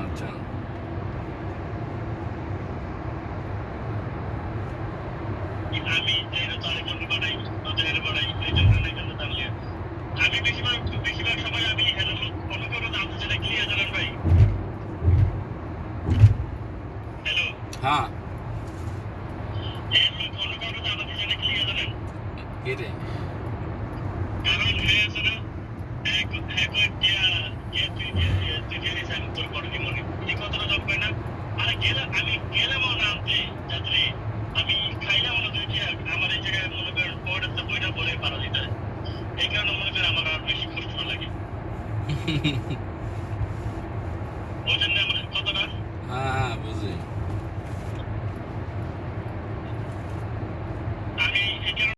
আচ্ছা আমি যেটা তার জন্য বানাই তাদের বানাই এই জন্য দাঁড়িয়ে আমি বেশিরভাগ সময় আমি কোনো কোনো জানতে চাইলে ক্লিয়ার জানান ভাই হ্যালো হ্যাঁ এই কোনো কোনো জানতে চাইলে ক্লিয়ার জানান কে রে কারণ হয়ে আছে না এক এক তোর করবি মনে এই কথাটা জব করে না আরে আমি গেলাম না আনতে যাতে আমি খাইলাম না দুইটি আমার এই জায়গায় মনে করেন পড়ে বইটা বলে পারা দিতে এই কারণে মনে করেন আমার আর বেশি কষ্ট লাগে